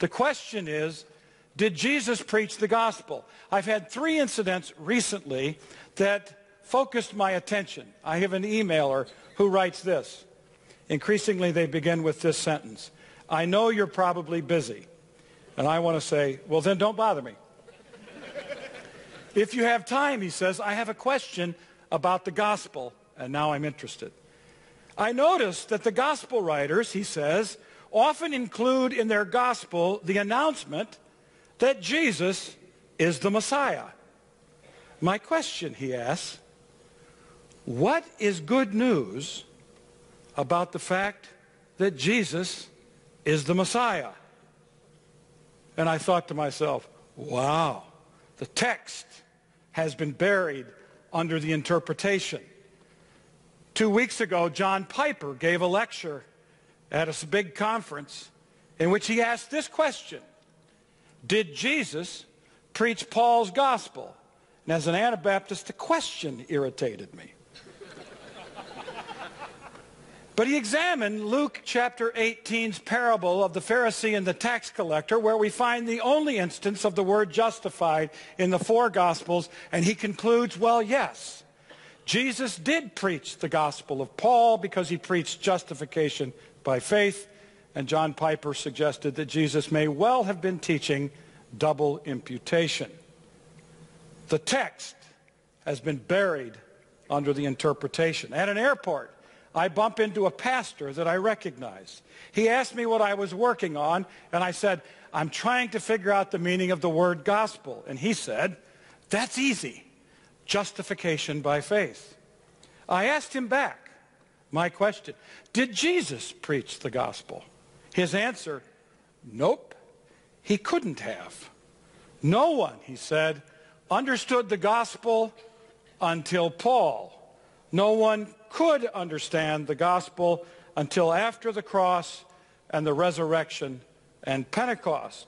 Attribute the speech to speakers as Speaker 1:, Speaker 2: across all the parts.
Speaker 1: The question is, did Jesus preach the gospel? I've had 3 incidents recently that focused my attention. I have an emailer who writes this. Increasingly, they begin with this sentence. I know you're probably busy. And I want to say, well, then don't bother me. If you have time, he says, I have a question about the gospel, and now I'm interested. I noticed that the gospel writers, he says, often include in their gospel the announcement that Jesus is the Messiah. My question, he asks, what is good news about the fact that Jesus is the Messiah? And I thought to myself, wow, the text has been buried under the interpretation. 2 weeks ago, John Piper gave a lecture at a big conference in which he asked this question. Did Jesus preach Paul's gospel? And as an Anabaptist, the question irritated me. But he examined Luke chapter 18's parable of the Pharisee and the tax collector, where we find the only instance of the word justified in the 4 Gospels, and he concludes, well, yes, Jesus did preach the gospel of Paul because he preached justification by faith, and John Piper suggested that Jesus may well have been teaching double imputation. The text has been buried under the interpretation. At an airport, I bump into a pastor that I recognize. He asked me what I was working on, and I said, I'm trying to figure out the meaning of the word gospel. And he said, that's easy, justification by faith. I asked him back my question, did Jesus preach the gospel? His answer, nope, he couldn't have. No one, he said, understood the gospel until Paul. No one could understand the gospel until after the cross and the resurrection and Pentecost.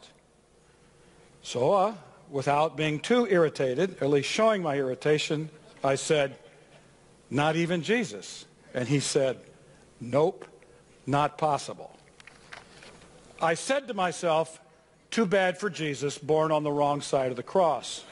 Speaker 1: So, without being too irritated, at least showing my irritation, I said, not even Jesus. And he said, nope, not possible. I said to myself, too bad for Jesus, born on the wrong side of the cross.